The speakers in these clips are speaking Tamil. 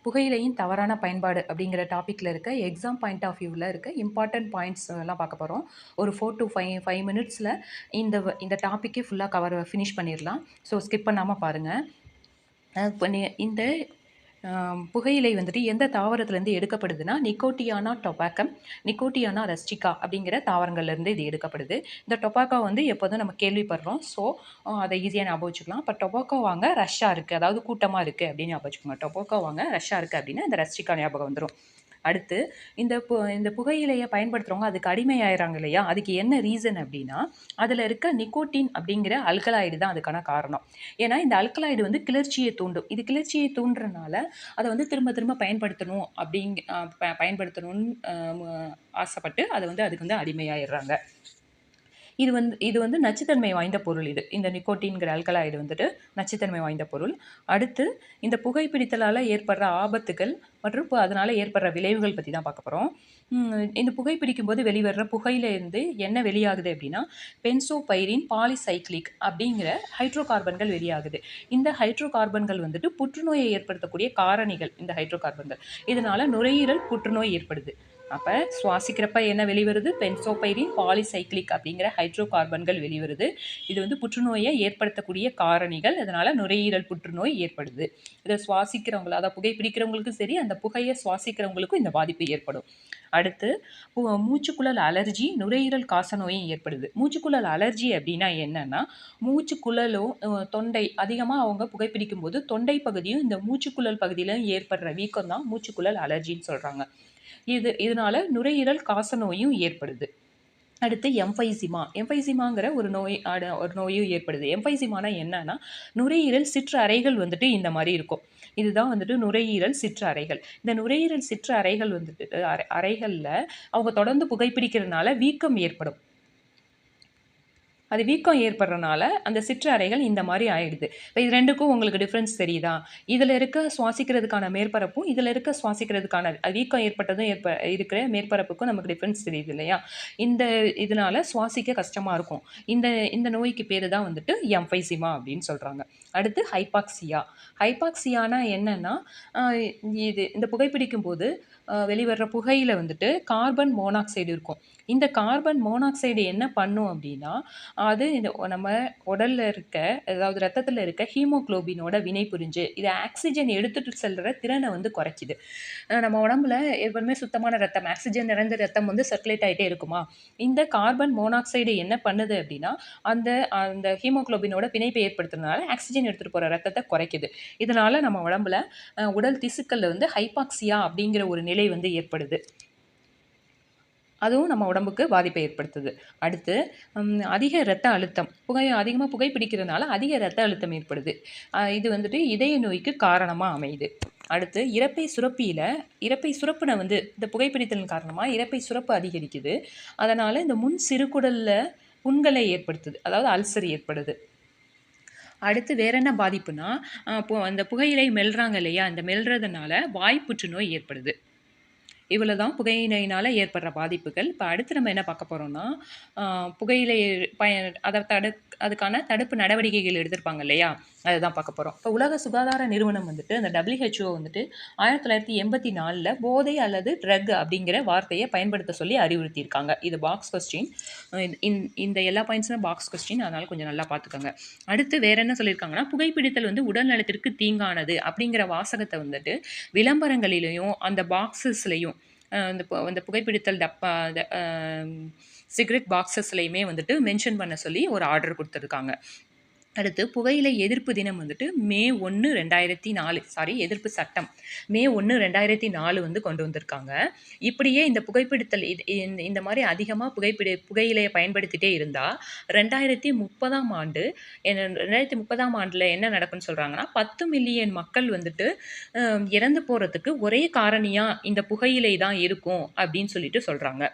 புகையிலையின் தவறான பயன்பாடு அப்படிங்கிற டாப்பிக்கில் இருக்க எக்ஸாம் பாயிண்ட் ஆஃப் வியூவில் இருக்க இம்பார்ட்டன்ட் பாயிண்ட்ஸ் எல்லாம் பார்க்க போகிறோம். ஒரு 4 to 5 மினிட்ஸில் இந்த டாப்பிக்கே ஃபுல்லாக ஃபினிஷ் பண்ணிடலாம். ஸோ ஸ்கிப் பண்ணாமல் பாருங்கள். இப்போ இந்த புகையிலை வந்துட்டு எந்த தாவரத்துலேருந்து எடுக்கப்படுதுன்னா நிக்கோட்டியானா டொபாக்கம், நிக்கோட்டியானா ரஸ்டிகா அப்படிங்கிற தாவரங்கள்லேருந்து இது எடுக்கப்படுது. இந்த டொபாக்கோ வந்து எப்போதும் நம்ம கேள்விப்படுறோம். ஸோ அதை ஈஸியாக ஞாபகம் வச்சுக்கலாம். இப்போ டொபாக்கோ வாங்க ரஷ்ஷாக இருக்குது, அதாவது கூட்டமாக இருக்குது அப்படின்னு ஞாபகம் வச்சுக்கோங்க. டொபாக்கோ வாங்க ரஷ்ஷாக இருக்குது அப்படின்னா இந்த ரஸ்டிகா ஞாபகம் வந்துடும். அடுத்து இந்த புகையிலையை பயன்படுத்துகிறவங்க அதுக்கு அடிமையாயிறாங்க இல்லையா, அதுக்கு என்ன ரீசன் அப்படின்னா அதில் இருக்க நிக்கோட்டின் அப்படிங்கிற அல்கலாய்டு தான் அதுக்கான காரணம். ஏன்னா இந்த அல்கலாய்டு வந்து கிளர்ச்சியை தூண்டும். இது கிளர்ச்சியை தூண்டுறனால அதை வந்து திரும்ப திரும்ப பயன்படுத்தணும் பயன்படுத்தணும்னு ஆசைப்பட்டு அதை வந்து அதுக்கு வந்து அடிமையாயிடுறாங்க. இது வந்து நச்சுத்தன்மை வாய்ந்த பொருள். இந்த நிக்கோட்டின்கிற அல்கலாய்டு வந்துட்டு நச்சுத்தன்மை வாய்ந்த பொருள். அடுத்து இந்த புகைப்பிடித்தலால் ஏற்படுற ஆபத்துகள் மற்றும் அதனால் ஏற்படுற விளைவுகள் பற்றி தான் பார்க்க போகிறோம். இந்த புகைப்பிடிக்கும் போது வெளிவர்ற புகையிலேருந்து என்ன வெளியாகுது அப்படின்னா பென்சோபைரின் பாலிசைக்ளிக் அப்படிங்கிற ஹைட்ரோ கார்பன்கள் வெளியாகுது. இந்த ஹைட்ரோ கார்பன்கள் வந்துட்டு புற்றுநோயை ஏற்படுத்தக்கூடிய காரணிகள். இந்த ஹைட்ரோ கார்பன்கள் இதனால் நுரையீரல் புற்றுநோய் ஏற்படுது. அப்போ சுவாசிக்கிறப்ப என்ன வெளிவருது? பென்சோபைரின் பாலிசைக்ளிக் அப்படிங்கிற ஹைட்ரோ கார்பன்கள் வெளிவருது. இது வந்து புற்றுநோயை ஏற்படுத்தக்கூடிய காரணிகள். அதனால் நுரையீரல் புற்றுநோய் ஏற்படுது. இதை சுவாசிக்கிறவங்கள, அதாவது புகைப்பிடிக்கிறவங்களுக்கும் சரி, அந்த புகையை சுவாசிக்கிறவங்களுக்கும் இந்த பாதிப்பு ஏற்படும். அடுத்து மூச்சுக்குழல் அலர்ஜி, நுரையீரல் காசநோயும் ஏற்படுது. மூச்சுக்குழல் அலர்ஜி அப்படின்னா என்னன்னா மூச்சுக்குழலோ தொண்டை அதிகமாக அவங்க புகைப்பிடிக்கும் போது தொண்டை பகுதியும் இந்த மூச்சுக்குழல் பகுதியிலும் ஏற்படுற வீக்கம் தான் மூச்சுக்குழல் அலர்ஜின்னு சொல்கிறாங்க. இதனால நுரையீரல் காசநோயும் ஏற்படுது. அடுத்து எம்பைசிமாங்கிற ஒரு நோயும் ஏற்படுது. எம்பைசிமானா என்னன்னா நுரையீரல் சிற்றறைகள் வந்துட்டு இந்த மாதிரி இருக்கும். இதுதான் வந்துட்டு நுரையீரல் சிற்றறைகள். இந்த நுரையீரல் சிற்றறைகள் வந்துட்டு அறைகளில் அவங்க தொடர்ந்து புகைப்பிடிக்கிறதுனால வீக்கம் ஏற்படும். அது வீக்கம் ஏற்படுறனால அந்த சிற்றறைகள் இந்த மாதிரி ஆயிடுது. இப்போ இது ரெண்டுக்கும் உங்களுக்கு டிஃப்ரென்ஸ் தெரியுதா? இதில் இருக்க சுவாசிக்கிறதுக்கான மேற்பரப்பும் இதில் இருக்க சுவாசிக்கிறதுக்கான வீக்கம் ஏற்பட்டதும் இருக்கிற மேற்பரப்புக்கும் நமக்கு டிஃப்ரென்ஸ் தெரியுது இல்லையா? இதனால சுவாசிக்க கஷ்டமாக இருக்கும். இந்த நோய்க்கு பேர் தான் வந்துட்டு எம்பைசிமா அப்படின்னு சொல்கிறாங்க. அடுத்து ஹைபாக்சியானா என்னன்னா இந்த புகைப்பிடிக்கும் போது வெளிவர்ற புகையில் வந்துட்டு கார்பன் மோனாக்சைடு இருக்கும். இந்த கார்பன் மோனாக்சைடு என்ன பண்ணும் அப்படின்னா அது நம்ம உடலில் இருக்க, அதாவது ரத்தத்தில் இருக்க ஹீமோக்ளோபினோட வினை புரிஞ்சு இது ஆக்சிஜன் எடுத்துகிட்டு செல்கிற திறனை வந்து குறைச்சிது. நம்ம உடம்புல எப்பவுமே சுத்தமான ரத்தம், ஆக்சிஜன் நிறைந்த ரத்தம் வந்து சர்க்குலேட் ஆகிட்டே இருக்குமா? இந்த கார்பன் மோனாக்சைடு என்ன பண்ணுது அப்படின்னா அந்த ஹீமோக்ளோபினோட பிணைப்பை ஏற்படுத்துறதுனால ஆக்சிஜன் எடுத்துகிட்டு போகிற ரத்தத்தை குறைக்குது. இதனால் நம்ம உடம்புல உடல் திசுக்களில் வந்து ஹைபாக்சியா அப்படிங்கிற ஒரு நிலை வந்து ஏற்படுது. அதுவும் நம்ம உடம்புக்கு பாதிப்பை ஏற்படுத்துது. அடுத்து அதிக இரத்த அழுத்தம். அதிகமாக புகைப்பிடிக்கிறதுனால அதிக இரத்த அழுத்தம் ஏற்படுது. இது வந்துட்டு இதய நோய்க்கு காரணமாக அமையுது. அடுத்து இரைப்பை சுரப்பில் வந்து இந்த புகைப்பிடித்தலின் காரணமாக இரைப்பை சுரப்பு அதிகரிக்குது. அதனால் இந்த முன் சிறுகுடலில் புண்களை ஏற்படுத்துது, அதாவது அல்சர் ஏற்படுது. அடுத்து வேற என்ன பாதிப்புனா அந்த புகையிலை மெல்றாங்க இல்லையா, இந்த மெல்றதுனால வாய் புற்றுநோய் ஏற்படுது. இவ்வளோ தான் புகையிலையினால் ஏற்படுற பாதிப்புகள். இப்போ அடுத்து நம்ம என்ன பார்க்க போகிறோம்னா புகையிலை அதுக்கான தடுப்பு நடவடிக்கைகள் எடுத்திருப்பாங்க இல்லையா, அதுதான் பார்க்க போகிறோம். இப்போ உலக சுகாதார நிறுவனம் வந்துட்டு அந்த WHO வந்துட்டு 1984 போதை அல்லது ட்ரக் அப்படிங்கிற வார்த்தையை பயன்படுத்த சொல்லி அறிவுறுத்தியிருக்காங்க. இது பாக்ஸ் கொஸ்டின். இந்த எல்லா பாயிண்ட்ஸும் பாக்ஸ் கொஸ்டின், அதனால் கொஞ்சம் நல்லா பார்த்துக்கோங்க. அடுத்து வேற என்ன சொல்லியிருக்காங்கன்னா புகைப்பிடித்தல் வந்து உடல் நலத்திற்கு தீங்கானது அப்படிங்கிற வாசகத்தை வந்துட்டு விளம்பரங்களிலையும் அந்த பாக்ஸஸ்லையும் இந்த புகைப்பிடித்தல் சிகரெட் பாக்ஸஸ்லையுமே வந்துட்டு மென்ஷன் பண்ண சொல்லி ஒரு ஆர்டர் கொடுத்துருக்காங்க. அடுத்து புகையிலை எதிர்ப்பு தினம் வந்துட்டு மே 1, 2004 எதிர்ப்பு சட்டம் மே 1, 2004 வந்து கொண்டு வந்திருக்காங்க. இப்படியே இந்த புகைப்பிடித்தல் இந்த மாதிரி அதிகமாக புகையிலையை பயன்படுத்திகிட்டே இருந்தால் 2030 ஆண்டில் என்ன நடக்கும்னு சொல்கிறாங்கன்னா 10 மில்லியன் மக்கள் வந்துட்டு இறந்து போகிறதுக்கு ஒரே காரணியாக இந்த புகையிலை தான் இருக்கும் அப்படின்னு சொல்லிட்டு சொல்கிறாங்க.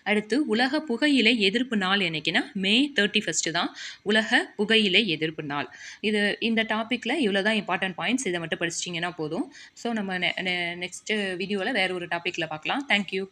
அடுத்து உலக புகையிலை எதிர்ப்பு நாள் என்னைக்குன்னா மே 31 தான் உலக புகையிலை எதிர்ப்பு நாள். இந்த டாப்பிக்கில் இவ்வளோ தான் இம்பார்ட்டன்ட் பாயிண்ட்ஸ். இதை மட்டும் படிச்சிட்டிங்கன்னா போதும். ஸோ நம்ம நெக்ஸ்ட் வீடியோவில் வேறு ஒரு டாப்பிக்கில் பார்க்கலாம். தேங்க்யூ.